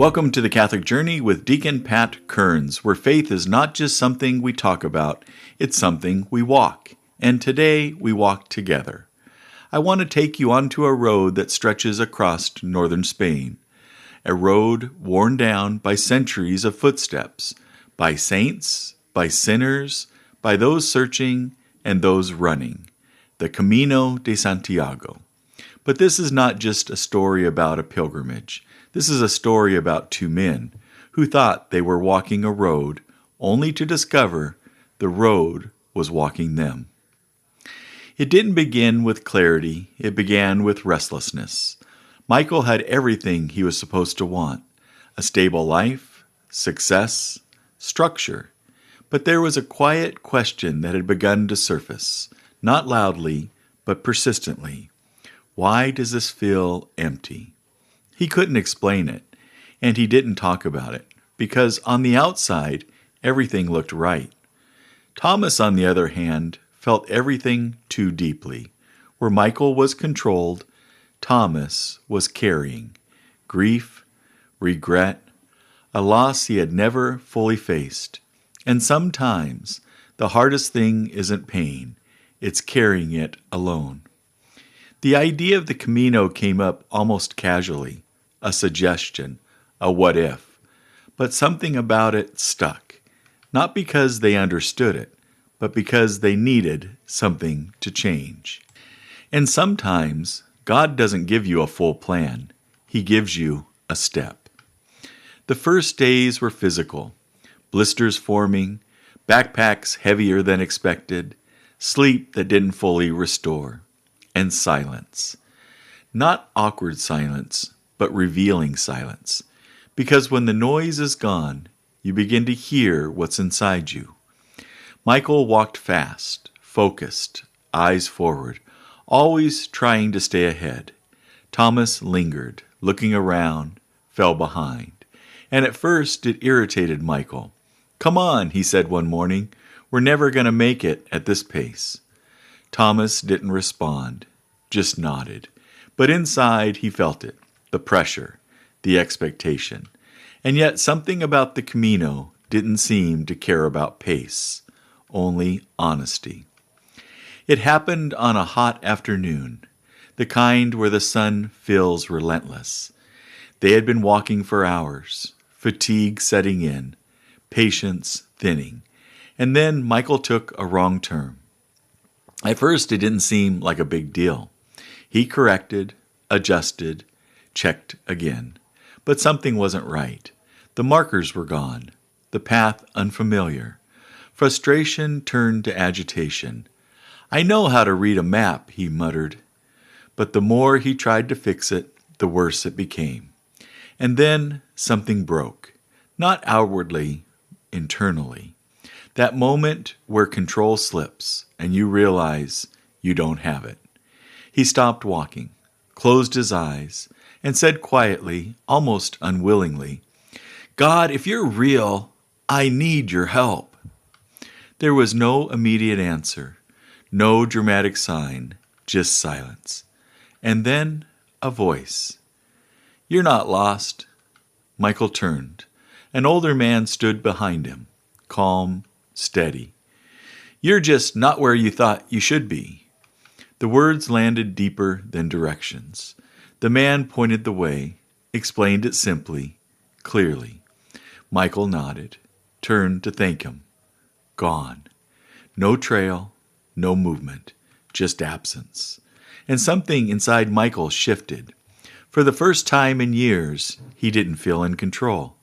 Welcome to the Catholic Journey with Deacon Pat Kearns, where faith is not just something we talk about, it's something we walk. And today we walk together. I want to take you onto a road that stretches across northern Spain. A road worn down by centuries of footsteps, by saints, by sinners, by those searching and those running. The Camino de Santiago. But this is not just a story about a pilgrimage. This is a story about two men who thought they were walking a road only to discover the road was walking them. It didn't begin with clarity, it began with restlessness. Michael had everything he was supposed to want: a stable life, success, structure. But there was a quiet question that had begun to surface, not loudly, but persistently. Why does this feel empty? He couldn't explain it, and he didn't talk about it, because on the outside, everything looked right. Thomas, on the other hand, felt everything too deeply. Where Michael was controlled, Thomas was carrying grief, regret, a loss he had never fully faced. And sometimes the hardest thing isn't pain, it's carrying it alone. The idea of the Camino came up almost casually, a suggestion, a what if. But something about it stuck, not because they understood it, but because they needed something to change. And sometimes God doesn't give you a full plan. He gives you a step. The first days were physical, blisters forming, backpacks heavier than expected, sleep that didn't fully restore, and silence. Not awkward silence, but revealing silence. Because when the noise is gone, you begin to hear what's inside you. Michael walked fast, focused, eyes forward, always trying to stay ahead. Thomas lingered, looking around, fell behind. And at first it irritated Michael. "Come on," he said one morning. "We're never going to make it at this pace." Thomas didn't respond, just nodded. But inside he felt it, the pressure, the expectation. And yet something about the Camino didn't seem to care about pace, only honesty. It happened on a hot afternoon, the kind where the sun feels relentless. They had been walking for hours, fatigue setting in, patience thinning, and then Michael took a wrong turn. At first it didn't seem like a big deal. He corrected, adjusted, checked again. But something wasn't right. The markers were gone, the path unfamiliar. Frustration turned to agitation. "I know how to read a map," he muttered. But the more he tried to fix it, the worse it became. And then something broke, not outwardly, internally. That moment where control slips and you realize you don't have it. He stopped walking, closed his eyes, and said quietly, almost unwillingly, "God, if you're real, I need your help." There was no immediate answer, no dramatic sign, just silence. And then a voice. "You're not lost." Michael turned. An older man stood behind him, calm, steady. "You're just not where you thought you should be." The words landed deeper than directions. The man pointed the way, explained it simply, clearly. Michael nodded, turned to thank him. Gone. No trail, no movement, just absence. And something inside Michael shifted. For the first time in years, he didn't feel in control.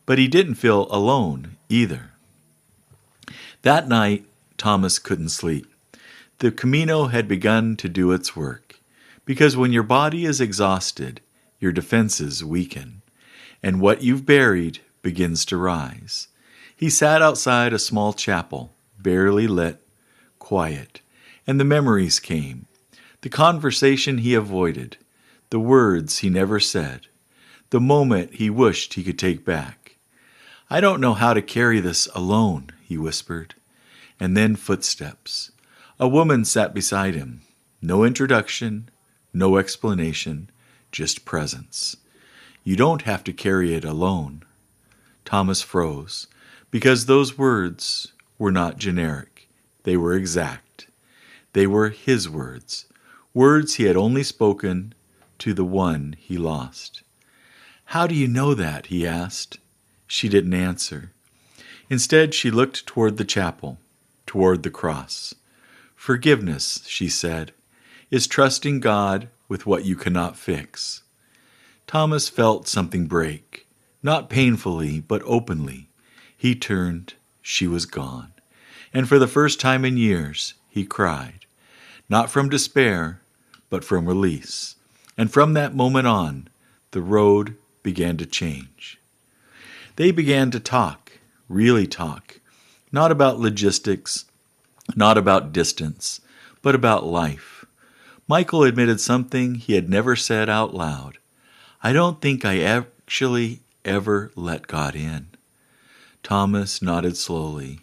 But he didn't feel alone either. That night, Thomas couldn't sleep. The Camino had begun to do its work. Because when your body is exhausted, your defenses weaken. And what you've buried begins to rise. He sat outside a small chapel, barely lit, quiet. And the memories came. The conversation he avoided. The words he never said. The moment he wished he could take back. "I don't know how to carry this alone," he whispered. And then footsteps. A woman sat beside him. No introduction, no explanation, just presence. You don't have to carry it alone." Thomas froze, because those words were not generic. They were exact. They were his words, words he had only spoken to the one he lost. "How do you know that?" he asked. She didn't answer. Instead, she looked toward the chapel, toward the cross. "Forgiveness," she said, "is trusting God with what you cannot fix." Thomas felt something break, not painfully, but openly. He turned. She was gone. And for the first time in years, he cried, not from despair, but from release. And from that moment on, the road began to change. They began to talk, really talk, not about logistics, not about distance, but about life. Michael admitted something he had never said out loud. "I don't think I actually ever let God in." Thomas nodded slowly.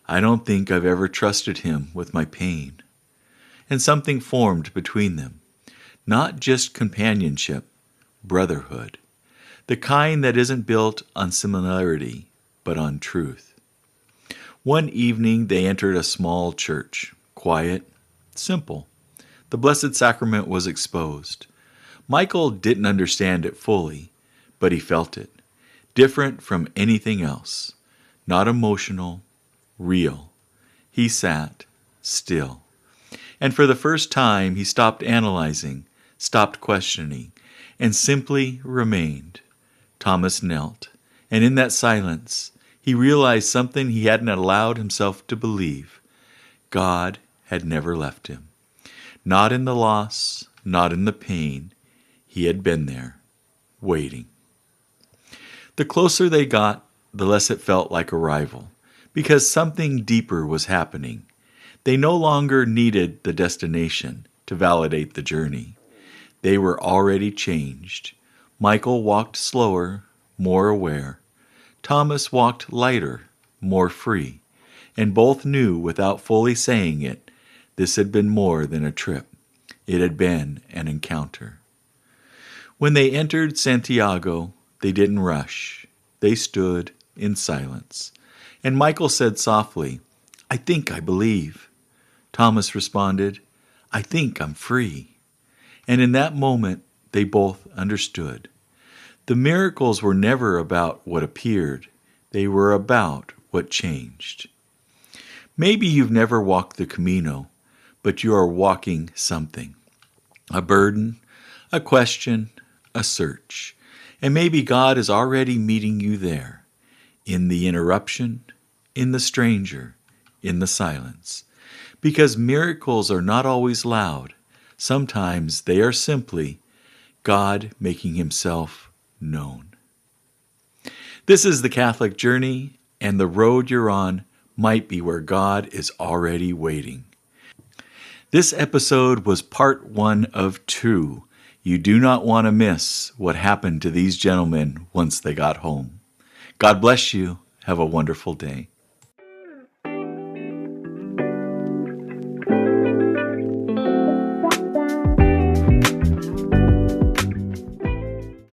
"I don't think I've ever trusted him with my pain." And something formed between them. Not just companionship, brotherhood. The kind that isn't built on similarity, but on truth. One evening they entered a small church, quiet, simple. The Blessed Sacrament was exposed. Michael didn't understand it fully, but he felt it. Different from anything else. Not emotional, real. He sat still. And for the first time he stopped analyzing, stopped questioning, and simply remained. Thomas knelt, and in that silence, he realized something he hadn't allowed himself to believe. God had never left him. Not in the loss, not in the pain. He had been there, waiting. The closer they got, the less it felt like arrival, because something deeper was happening. They no longer needed the destination to validate the journey. They were already changed. Michael walked slower, more aware. Thomas walked lighter, more free. And both knew, without fully saying it, this had been more than a trip. It had been an encounter. When they entered Santiago, they didn't rush. They stood in silence. And Michael said softly, "I think I believe." Thomas responded, "I think I'm free." And in that moment, they both understood. The miracles were never about what appeared. They were about what changed. Maybe you've never walked the Camino, but you are walking something. A burden, a question, a search. And maybe God is already meeting you there, in the interruption, in the stranger, in the silence. Because miracles are not always loud. Sometimes they are simply God making himself known. This is the Catholic journey, and the road you're on might be where God is already waiting. This episode was part 1 of 2. You do not want to miss what happened to these gentlemen once they got home. God bless you. Have a wonderful day.